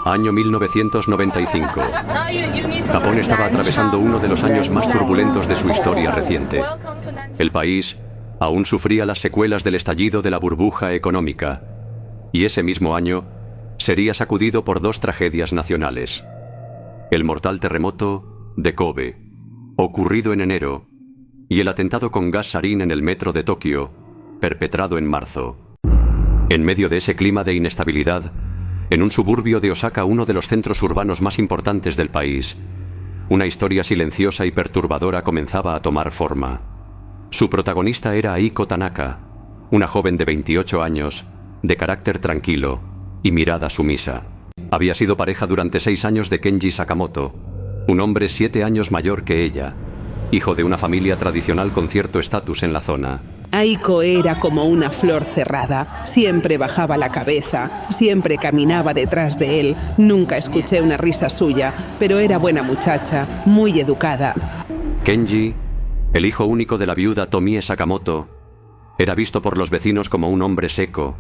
Año 1995. Japón estaba atravesando uno de los años más turbulentos de su historia reciente. El país aún sufría las secuelas del estallido de la burbuja económica, y ese mismo año sería sacudido por dos tragedias nacionales. El mortal terremoto de Kobe, ocurrido en enero, y el atentado con gas sarín en el metro de Tokio, perpetrado en marzo. En medio de ese clima de inestabilidad, en un suburbio de Osaka, uno de los centros urbanos más importantes del país, una historia silenciosa y perturbadora comenzaba a tomar forma. Su protagonista era Aiko Tanaka, una joven de 28 años, de carácter tranquilo y mirada sumisa. Había sido pareja durante 6 años de Kenji Sakamoto, un hombre 7 años mayor que ella, hijo de una familia tradicional con cierto estatus en la zona. Aiko era como una flor cerrada. Siempre bajaba la cabeza, siempre caminaba detrás de él. Nunca escuché una risa suya, pero era buena muchacha, muy educada. Kenji, el hijo único de la viuda Tomie Sakamoto, era visto por los vecinos como un hombre seco,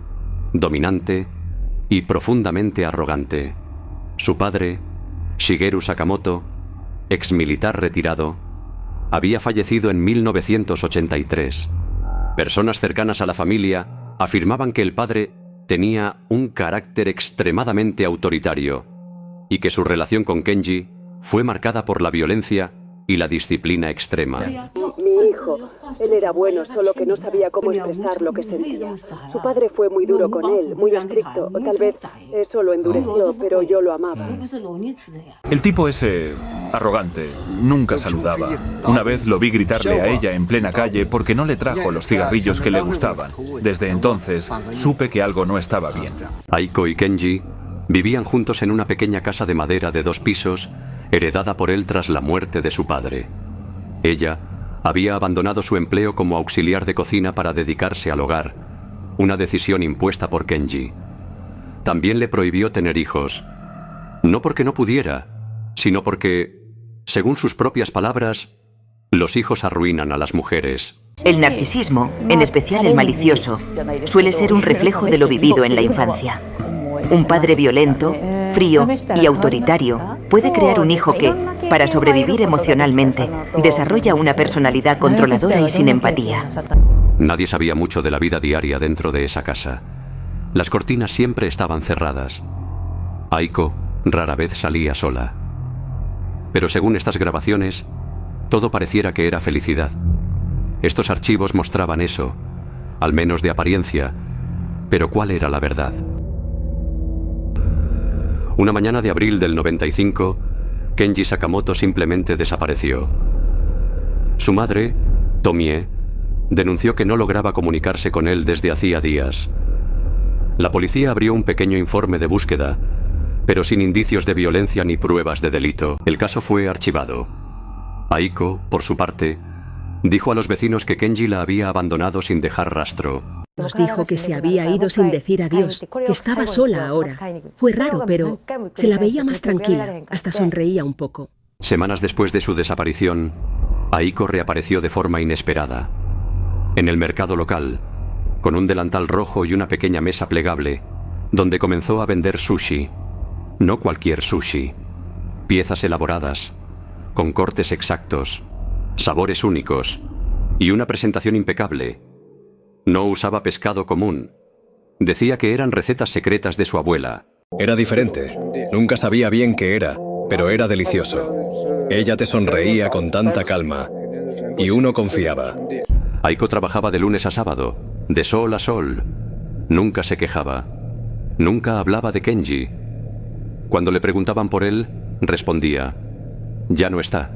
dominante y profundamente arrogante. Su padre, Shigeru Sakamoto, exmilitar retirado, había fallecido en 1983. Personas cercanas a la familia afirmaban que el padre tenía un carácter extremadamente autoritario y que su relación con Kenji fue marcada por la violencia y la disciplina extrema. Mi hijo, él era bueno, solo que no sabía cómo expresar lo que sentía. Su padre fue muy duro con él, muy estricto, o tal vez eso lo endureció, pero yo lo amaba. El tipo ese arrogante, nunca saludaba. Una vez lo vi gritarle a ella en plena calle porque no le trajo los cigarrillos que le gustaban. Desde entonces supe que algo no estaba bien. Aiko y Kenji vivían juntos en una pequeña casa de madera de 2 pisos, heredada por él tras la muerte de su padre. Ella había abandonado su empleo como auxiliar de cocina para dedicarse al hogar, una decisión impuesta por Kenji. También le prohibió tener hijos, no porque no pudiera, sino porque, según sus propias palabras, los hijos arruinan a las mujeres. El narcisismo, en especial el malicioso, suele ser un reflejo de lo vivido en la infancia. Un padre violento, frío y autoritario puede crear un hijo que, para sobrevivir emocionalmente, desarrolla una personalidad controladora y sin empatía. Nadie sabía mucho de la vida diaria dentro de esa casa. Las cortinas siempre estaban cerradas. Aiko rara vez salía sola. Pero según estas grabaciones, todo pareciera que era felicidad. Estos archivos mostraban eso, al menos de apariencia, pero ¿cuál era la verdad? Una mañana de abril del 95, Kenji Sakamoto simplemente desapareció. Su madre, Tomie, denunció que no lograba comunicarse con él desde hacía días. La policía abrió un pequeño informe de búsqueda, pero sin indicios de violencia ni pruebas de delito. El caso fue archivado. Aiko, por su parte, dijo a los vecinos que Kenji la había abandonado sin dejar rastro. Nos dijo que se había ido sin decir adiós, que estaba sola ahora. Fue raro, pero se la veía más tranquila, hasta sonreía un poco. Semanas después de su desaparición, Aiko reapareció de forma inesperada. En el mercado local, con un delantal rojo y una pequeña mesa plegable, donde comenzó a vender sushi. No cualquier sushi. Piezas elaboradas, con cortes exactos, sabores únicos y una presentación impecable. No usaba pescado común. Decía que eran recetas secretas de su abuela. Era diferente. Nunca sabía bien qué era, pero era delicioso. Ella te sonreía con tanta calma, y uno confiaba. Aiko trabajaba de lunes a sábado, de sol a sol. Nunca se quejaba. Nunca hablaba de Kenji. Cuando le preguntaban por él, respondía: ya no está.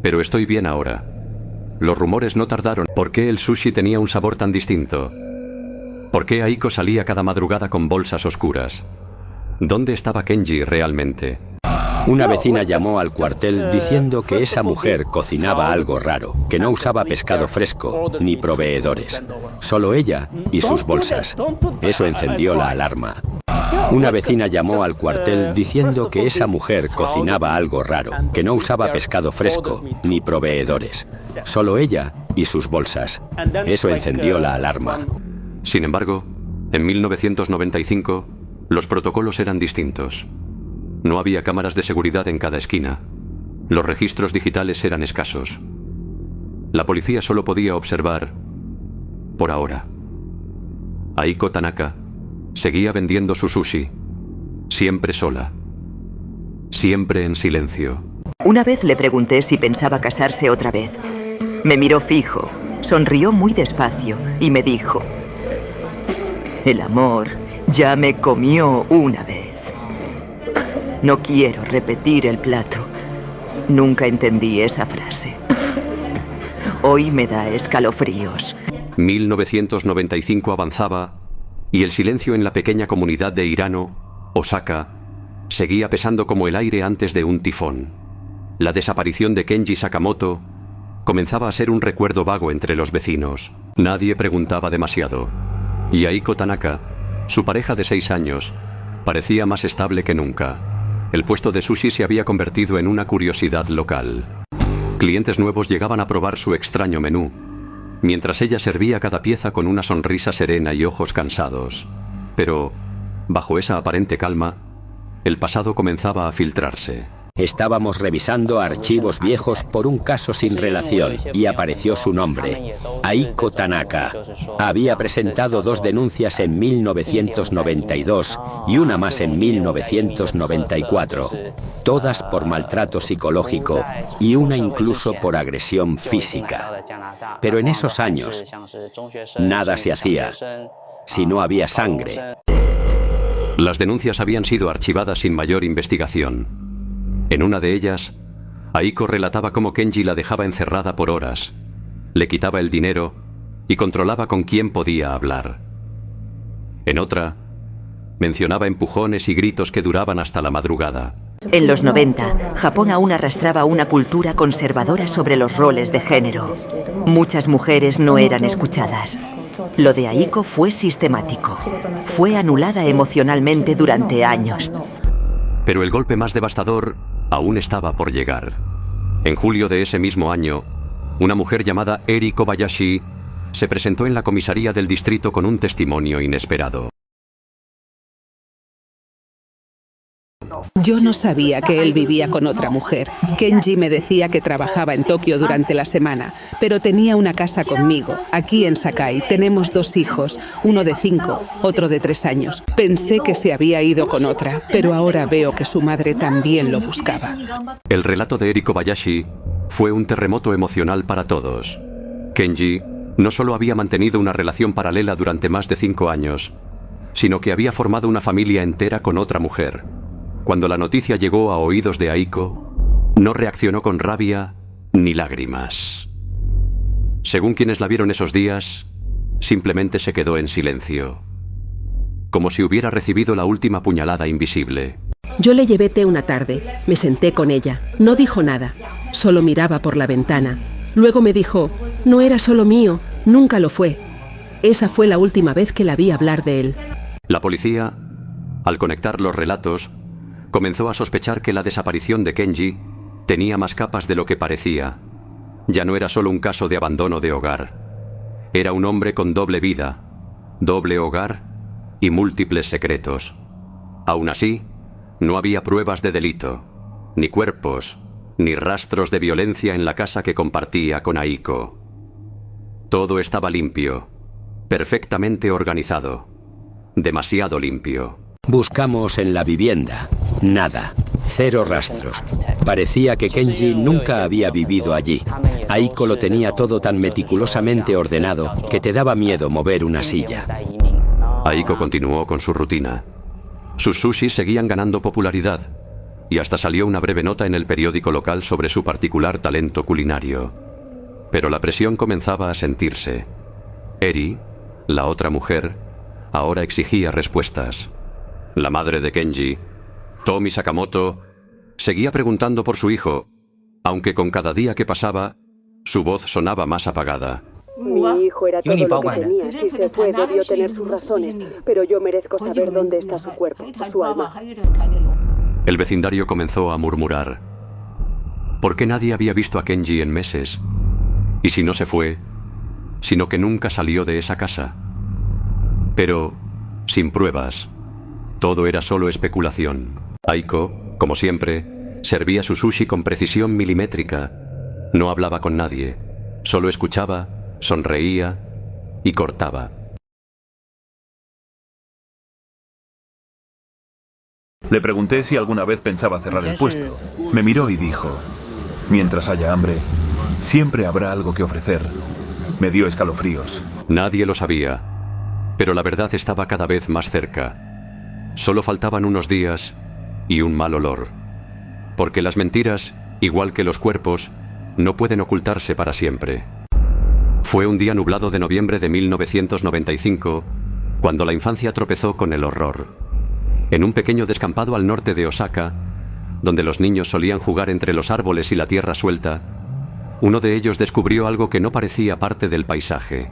Pero estoy bien ahora. Los rumores no tardaron. ¿Por qué el sushi tenía un sabor tan distinto? ¿Por qué Aiko salía cada madrugada con bolsas oscuras? ¿Dónde estaba Kenji realmente? Una vecina llamó al cuartel diciendo que esa mujer cocinaba algo raro, que no usaba pescado fresco ni proveedores, solo ella y sus bolsas. Eso encendió la alarma. Una vecina llamó al cuartel diciendo que esa mujer cocinaba algo raro, que no usaba pescado fresco ni proveedores, solo ella y sus bolsas. Eso encendió la alarma. Sin embargo, en 1995, Los protocolos eran distintos. No había cámaras de seguridad en cada esquina. Los registros digitales eran escasos. La policía solo podía observar, por ahora. Aiko Tanaka seguía vendiendo su sushi, siempre sola, siempre en silencio. Una vez le pregunté si pensaba casarse otra vez. Me miró fijo, sonrió muy despacio y me dijo: el amor ya me comió una vez. No quiero repetir el plato. Nunca entendí esa frase. Hoy me da escalofríos. 1995 avanzaba y el silencio en la pequeña comunidad de Hirano, Osaka, seguía pesando como el aire antes de un tifón. La desaparición de Kenji Sakamoto comenzaba a ser un recuerdo vago entre los vecinos. Nadie preguntaba demasiado. Y Aiko Tanaka, su pareja de 6 años, parecía más estable que nunca. El puesto de sushi se había convertido en una curiosidad local. Clientes nuevos llegaban a probar su extraño menú, mientras ella servía cada pieza con una sonrisa serena y ojos cansados. Pero, bajo esa aparente calma, el pasado comenzaba a filtrarse. Estábamos revisando archivos viejos por un caso sin relación y apareció su nombre, Aiko Tanaka. Había presentado 2 denuncias en 1992 y una más en 1994, todas por maltrato psicológico y una incluso por agresión física. Pero en esos años, nada se hacía si no había sangre. Las denuncias habían sido archivadas sin mayor investigación. En una de ellas, Aiko relataba cómo Kenji la dejaba encerrada por horas, le quitaba el dinero y controlaba con quién podía hablar. En otra, mencionaba empujones y gritos que duraban hasta la madrugada. En los 90, Japón aún arrastraba una cultura conservadora sobre los roles de género. Muchas mujeres no eran escuchadas. Lo de Aiko fue sistemático. Fue anulada emocionalmente durante años. Pero el golpe más devastador aún estaba por llegar. En julio de ese mismo año, una mujer llamada Eri Kobayashi se presentó en la comisaría del distrito con un testimonio inesperado. Yo no sabía que él vivía con otra mujer. Kenji me decía que trabajaba en Tokio durante la semana, pero tenía una casa conmigo. Aquí en Sakai tenemos 2 hijos, uno de 5, otro de 3 años. Pensé que se había ido con otra, pero ahora veo que su madre también lo buscaba. El relato de Eri Kobayashi fue un terremoto emocional para todos. Kenji no solo había mantenido una relación paralela durante más de 5 años, sino que había formado una familia entera con otra mujer. Cuando la noticia llegó a oídos de Aiko, no reaccionó con rabia ni lágrimas. Según quienes la vieron esos días, simplemente se quedó en silencio, como si hubiera recibido la última puñalada invisible. Yo le llevé té una tarde, me senté con ella, no dijo nada, solo miraba por la ventana. Luego me dijo: no era solo mío, nunca lo fue. Esa fue la última vez que la vi hablar de él. La policía, al conectar los relatos, comenzó a sospechar que la desaparición de Kenji tenía más capas de lo que parecía. Ya no era solo un caso de abandono de hogar. Era un hombre con doble vida, doble hogar y múltiples secretos. Aún así, no había pruebas de delito, ni cuerpos, ni rastros de violencia en la casa que compartía con Aiko. Todo estaba limpio, perfectamente organizado, demasiado limpio. Buscamos en la vivienda. Nada. 0 rastros. Parecía que Kenji nunca había vivido allí. Aiko lo tenía todo tan meticulosamente ordenado que te daba miedo mover una silla. Aiko continuó con su rutina. Sus sushis seguían ganando popularidad y hasta salió una breve nota en el periódico local sobre su particular talento culinario. Pero la presión comenzaba a sentirse. Eri, la otra mujer, ahora exigía respuestas. La madre de Kenji, Tomi Sakamoto, seguía preguntando por su hijo, aunque con cada día que pasaba, su voz sonaba más apagada. Mi hijo era todo lo que tenía. Si se fue, debió tener sus razones, pero yo merezco saber dónde está su cuerpo, su alma. El vecindario comenzó a murmurar. ¿Por qué nadie había visto a Kenji en meses? Y si no se fue, sino que nunca salió de esa casa. Pero, sin pruebas, Todo era solo especulación. Aiko, como siempre, servía su sushi con precisión milimétrica. No hablaba con nadie, solo escuchaba, sonreía y cortaba. Le pregunté si alguna vez pensaba cerrar el puesto. Me miró y dijo: mientras haya hambre, siempre habrá algo que ofrecer. Me dio escalofríos. Nadie lo sabía, pero la verdad estaba cada vez más cerca. Solo faltaban unos días y un mal olor. Porque las mentiras, igual que los cuerpos, no pueden ocultarse para siempre. Fue un día nublado de noviembre de 1995, cuando la infancia tropezó con el horror. En un pequeño descampado al norte de Osaka, donde los niños solían jugar entre los árboles y la tierra suelta, uno de ellos descubrió algo que no parecía parte del paisaje.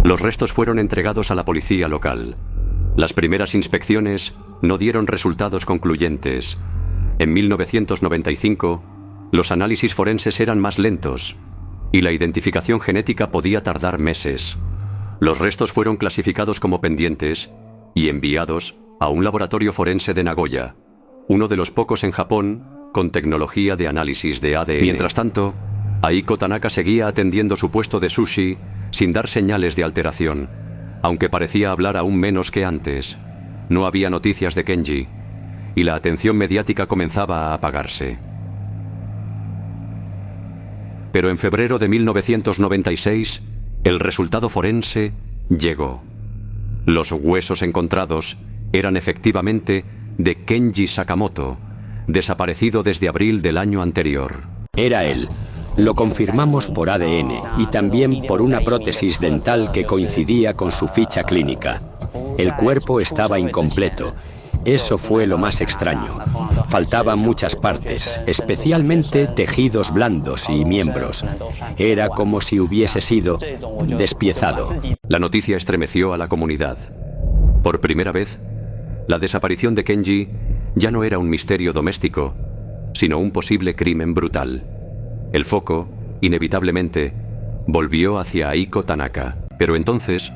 Los restos fueron entregados a la policía local. Las primeras inspecciones no dieron resultados concluyentes. En 1995, los análisis forenses eran más lentos y la identificación genética podía tardar meses. Los restos fueron clasificados como pendientes y enviados a un laboratorio forense de Nagoya, uno de los pocos en Japón con tecnología de análisis de ADN. Mientras tanto, Aiko Tanaka seguía atendiendo su puesto de sushi sin dar señales de alteración, aunque parecía hablar aún menos que antes. No había noticias de Kenji y la atención mediática comenzaba a apagarse. Pero en febrero de 1996, el resultado forense llegó. Los huesos encontrados eran efectivamente de Kenji Sakamoto, desaparecido desde abril del año anterior. Era él. Lo confirmamos por ADN y también por una prótesis dental que coincidía con su ficha clínica. El cuerpo estaba incompleto. Eso fue lo más extraño. Faltaban muchas partes, especialmente tejidos blandos y miembros. Era como si hubiese sido despiezado. La noticia estremeció a la comunidad. Por primera vez, la desaparición de Kenji ya no era un misterio doméstico, sino un posible crimen brutal. El foco, inevitablemente, volvió hacia Aiko Tanaka. Pero entonces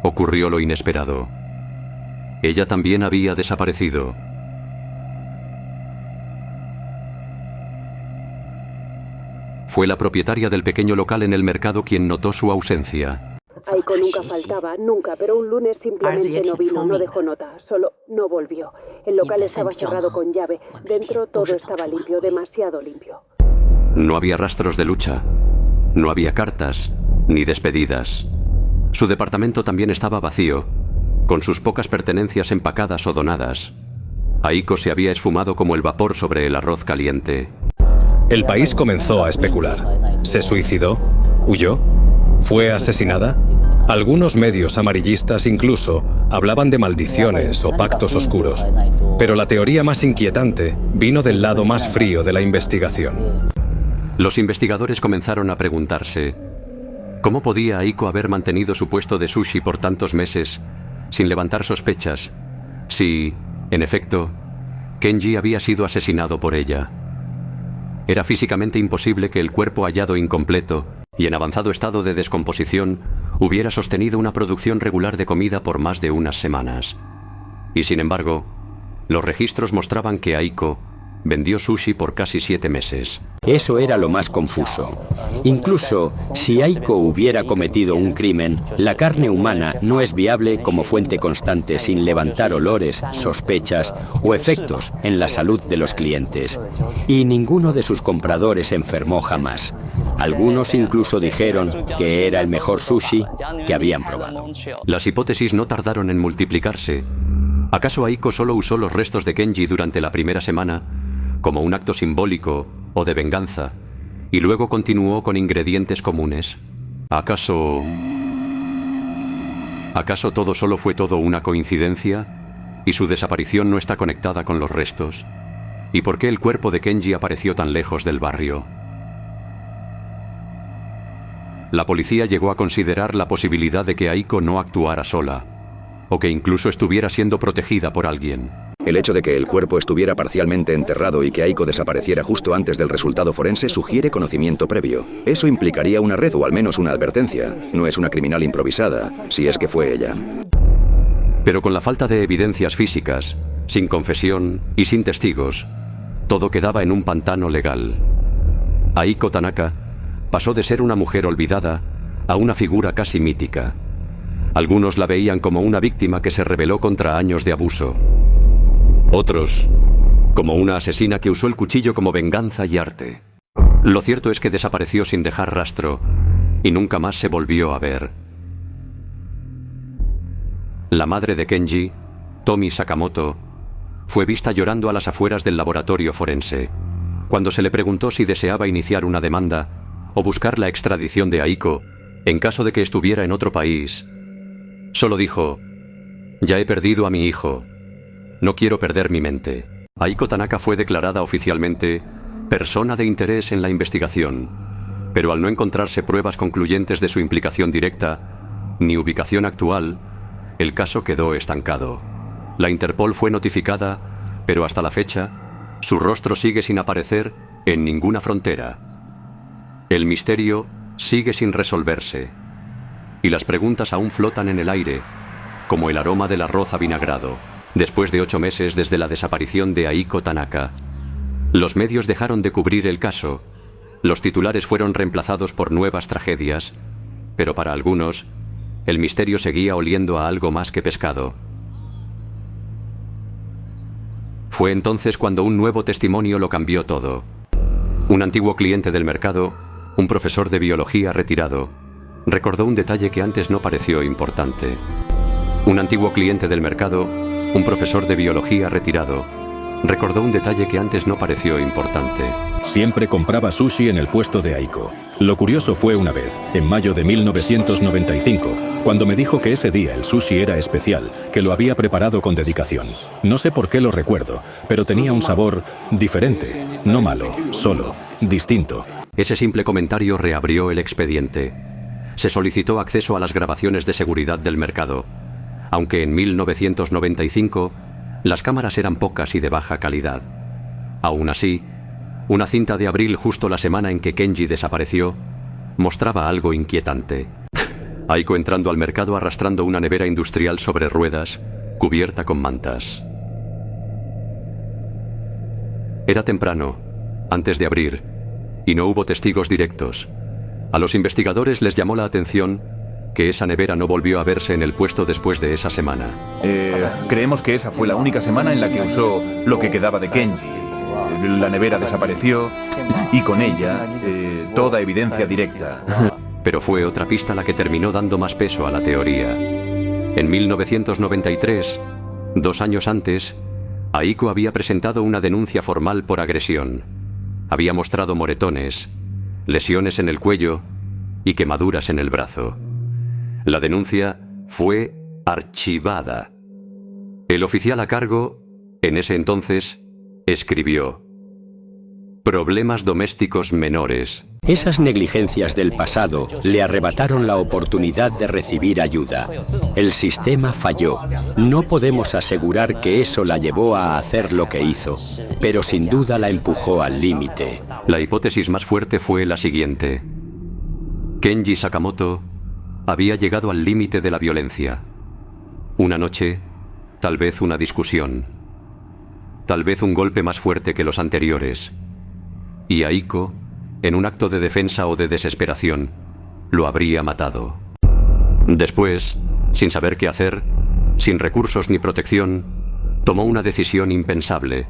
ocurrió lo inesperado. Ella también había desaparecido. Fue la propietaria del pequeño local en el mercado quien notó su ausencia. Aiko nunca faltaba, nunca, pero un lunes simplemente no vino, no dejó nota, solo no volvió. El local estaba cerrado con llave, dentro todo estaba limpio, demasiado limpio. No había rastros de lucha, no había cartas, ni despedidas. Su departamento también estaba vacío, con sus pocas pertenencias empacadas o donadas. Aiko se había esfumado como el vapor sobre el arroz caliente. El país comenzó a especular. ¿Se suicidó? ¿Huyó? ¿Fue asesinada? Algunos medios amarillistas incluso hablaban de maldiciones o pactos oscuros. Pero la teoría más inquietante vino del lado más frío de la investigación. Los investigadores comenzaron a preguntarse: ¿cómo podía Aiko haber mantenido su puesto de sushi por tantos meses sin levantar sospechas, si, en efecto, Kenji había sido asesinado por ella? Era físicamente imposible que el cuerpo hallado incompleto y en avanzado estado de descomposición hubiera sostenido una producción regular de comida por más de unas semanas. Y sin embargo, los registros mostraban que Aiko vendió sushi por casi 7 meses. Eso era lo más confuso. Incluso si Aiko hubiera cometido un crimen, la carne humana no es viable como fuente constante sin levantar olores, sospechas o efectos en la salud de los clientes. Y ninguno de sus compradores enfermó jamás. Algunos incluso dijeron que era el mejor sushi que habían probado. Las hipótesis no tardaron en multiplicarse. ¿Acaso Aiko solo usó los restos de Kenji durante la primera semana como un acto simbólico o de venganza, y luego continuó con ingredientes comunes? ¿Acaso todo solo fue todo una coincidencia y su desaparición no está conectada con los restos? ¿Y por qué el cuerpo de Kenji apareció tan lejos del barrio? La policía llegó a considerar la posibilidad de que Aiko no actuara sola, o que incluso estuviera siendo protegida por alguien. El hecho de que el cuerpo estuviera parcialmente enterrado y que Aiko desapareciera justo antes del resultado forense sugiere conocimiento previo. Eso implicaría una red o al menos una advertencia. No es una criminal improvisada, si es que fue ella. Pero con la falta de evidencias físicas, sin confesión y sin testigos, todo quedaba en un pantano legal. Aiko Tanaka pasó de ser una mujer olvidada a una figura casi mítica. Algunos la veían como una víctima que se rebeló contra años de abuso. Otros, como una asesina que usó el cuchillo como venganza y arte. Lo cierto es que desapareció sin dejar rastro y nunca más se volvió a ver. La madre de Kenji, Tomi Sakamoto, fue vista llorando a las afueras del laboratorio forense. Cuando se le preguntó si deseaba iniciar una demanda o buscar la extradición de Aiko en caso de que estuviera en otro país, solo dijo: «Ya he perdido a mi hijo. No quiero perder mi mente». Aiko Tanaka fue declarada oficialmente persona de interés en la investigación, pero al no encontrarse pruebas concluyentes de su implicación directa ni ubicación actual, el caso quedó estancado. La Interpol fue notificada, pero hasta la fecha, su rostro sigue sin aparecer en ninguna frontera. El misterio sigue sin resolverse, y las preguntas aún flotan en el aire, como el aroma del arroz avinagrado. Después de 8 meses desde la desaparición de Aiko Tanaka, los medios dejaron de cubrir el caso, los titulares fueron reemplazados por nuevas tragedias, pero para algunos, el misterio seguía oliendo a algo más que pescado. Fue entonces cuando un nuevo testimonio lo cambió todo. Un antiguo cliente del mercado, un profesor de biología retirado, recordó un detalle que antes no pareció importante. Un antiguo cliente del mercado, un profesor de biología retirado, recordó un detalle que antes no pareció importante. Siempre compraba sushi en el puesto de Aiko. Lo curioso fue una vez, en mayo de 1995, cuando me dijo que ese día el sushi era especial, que lo había preparado con dedicación. No sé por qué lo recuerdo, pero tenía un sabor diferente, no malo, solo distinto. Ese simple comentario reabrió el expediente. Se solicitó acceso a las grabaciones de seguridad del mercado, aunque en 1995 las cámaras eran pocas y de baja calidad. Aún así, una cinta de abril justo la semana en que Kenji desapareció mostraba algo inquietante. Aiko entrando al mercado arrastrando una nevera industrial sobre ruedas, cubierta con mantas. Era temprano, antes de abrir, y no hubo testigos directos. A los investigadores les llamó la atención que esa nevera no volvió a verse en el puesto después de esa semana. Creemos que esa fue la única semana en la que usó lo que quedaba de Kenji. La nevera desapareció y con ella toda evidencia directa. Pero fue otra pista la que terminó dando más peso a la teoría. En 1993, 2 años antes, Aiko había presentado una denuncia formal por agresión. Había mostrado moretones, lesiones en el cuello y quemaduras en el brazo. La denuncia fue archivada. El oficial a cargo, en ese entonces, escribió: «Problemas domésticos menores». Esas negligencias del pasado le arrebataron la oportunidad de recibir ayuda. El sistema falló. No podemos asegurar que eso la llevó a hacer lo que hizo, pero sin duda la empujó al límite. La hipótesis más fuerte fue la siguiente. Kenji Sakamoto había llegado al límite de la violencia. Una noche, tal vez una discusión, tal vez un golpe más fuerte que los anteriores. Y Aiko, en un acto de defensa o de desesperación, lo habría matado. Después, sin saber qué hacer, sin recursos ni protección, tomó una decisión impensable: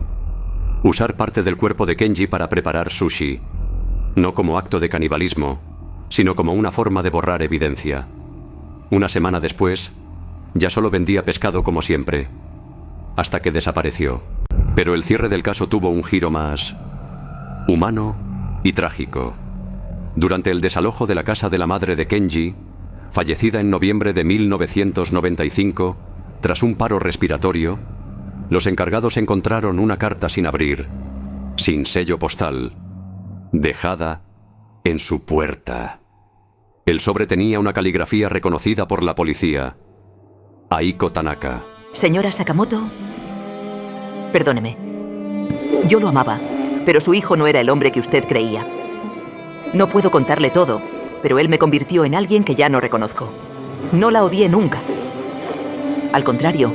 usar parte del cuerpo de Kenji para preparar sushi, no como acto de canibalismo, sino como una forma de borrar evidencia. Una semana después, ya solo vendía pescado como siempre, hasta que desapareció. Pero el cierre del caso tuvo un giro más humano y trágico. Durante el desalojo de la casa de la madre de Kenji, fallecida en noviembre de 1995, tras un paro respiratorio, los encargados encontraron una carta sin abrir, sin sello postal, dejada en su puerta. El sobre tenía una caligrafía reconocida por la policía: Aiko Tanaka. Señora Sakamoto. Perdóneme. Yo lo amaba, pero su hijo no era el hombre que usted creía. No puedo contarle todo, pero él me convirtió en alguien que ya no reconozco. No la odié nunca. Al contrario,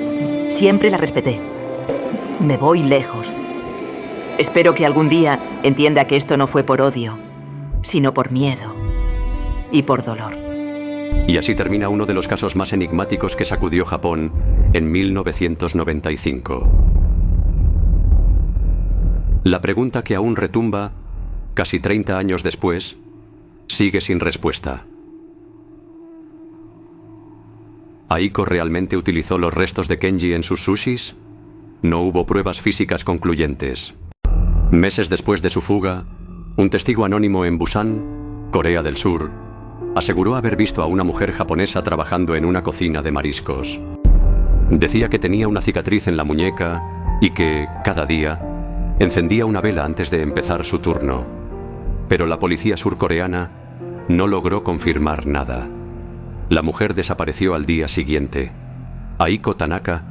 siempre la respeté. Me voy lejos. Espero que algún día entienda que esto no fue por odio, sino por miedo y por dolor. Y así termina uno de los casos más enigmáticos que sacudió Japón en 1995. La pregunta que aún retumba, casi 30 años después, sigue sin respuesta. ¿Aiko realmente utilizó los restos de Kenji en sus sushis? No hubo pruebas físicas concluyentes. Meses después de su fuga, un testigo anónimo en Busan, Corea del Sur, aseguró haber visto a una mujer japonesa trabajando en una cocina de mariscos. Decía que tenía una cicatriz en la muñeca y que, cada día, encendía una vela antes de empezar su turno. Pero la policía surcoreana no logró confirmar nada. La mujer desapareció al día siguiente. Aiko Tanaka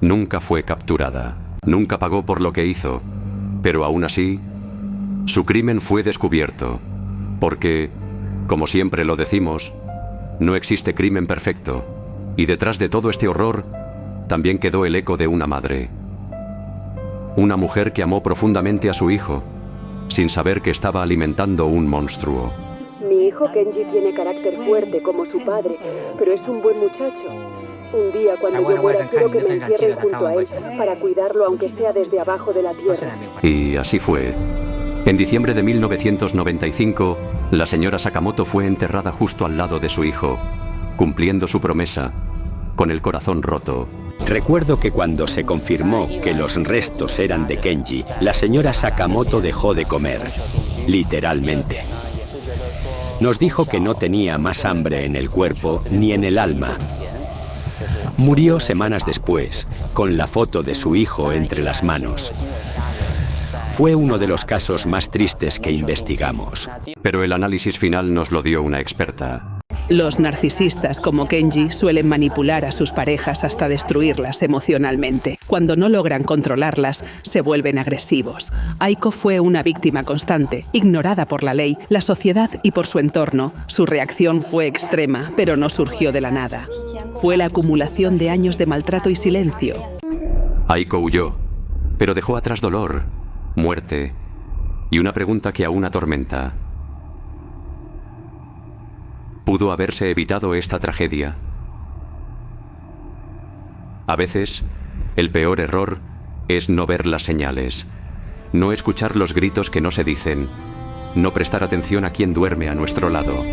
nunca fue capturada. Nunca pagó por lo que hizo. Pero aún así, su crimen fue descubierto. Porque, como siempre lo decimos, no existe crimen perfecto. Y detrás de todo este horror, también quedó el eco de una madre. Una mujer que amó profundamente a su hijo, sin saber que estaba alimentando un monstruo. Mi hijo Kenji tiene carácter fuerte como su padre, pero es un buen muchacho. Un día cuando yo muera quiero que me entierren junto a él para cuidarlo aunque sea desde abajo de la tierra. Y así fue. En diciembre de 1995, la señora Sakamoto fue enterrada justo al lado de su hijo, cumpliendo su promesa, con el corazón roto. Recuerdo que cuando se confirmó que los restos eran de Kenji, la señora Sakamoto dejó de comer, literalmente. Nos dijo que no tenía más hambre en el cuerpo ni en el alma. Murió semanas después, con la foto de su hijo entre las manos. Fue uno de los casos más tristes que investigamos. Pero el análisis final nos lo dio una experta. Los narcisistas como Kenji suelen manipular a sus parejas hasta destruirlas emocionalmente. Cuando no logran controlarlas, se vuelven agresivos. Aiko fue una víctima constante, ignorada por la ley, la sociedad y por su entorno. Su reacción fue extrema, pero no surgió de la nada. Fue la acumulación de años de maltrato y silencio. Aiko huyó, pero dejó atrás dolor, muerte y una pregunta que aún atormenta. ¿Pudo haberse evitado esta tragedia? A veces, el peor error es no ver las señales, no escuchar los gritos que no se dicen, no prestar atención a quien duerme a nuestro lado.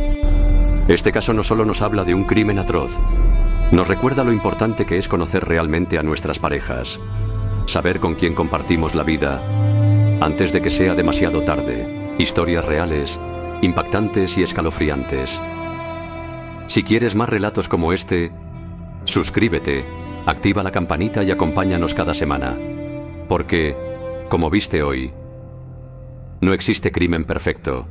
Este caso no solo nos habla de un crimen atroz, nos recuerda lo importante que es conocer realmente a nuestras parejas, saber con quién compartimos la vida, antes de que sea demasiado tarde. Historias reales, impactantes y escalofriantes. Si quieres más relatos como este, suscríbete, activa la campanita y acompáñanos cada semana. Porque, como viste hoy, no existe crimen perfecto.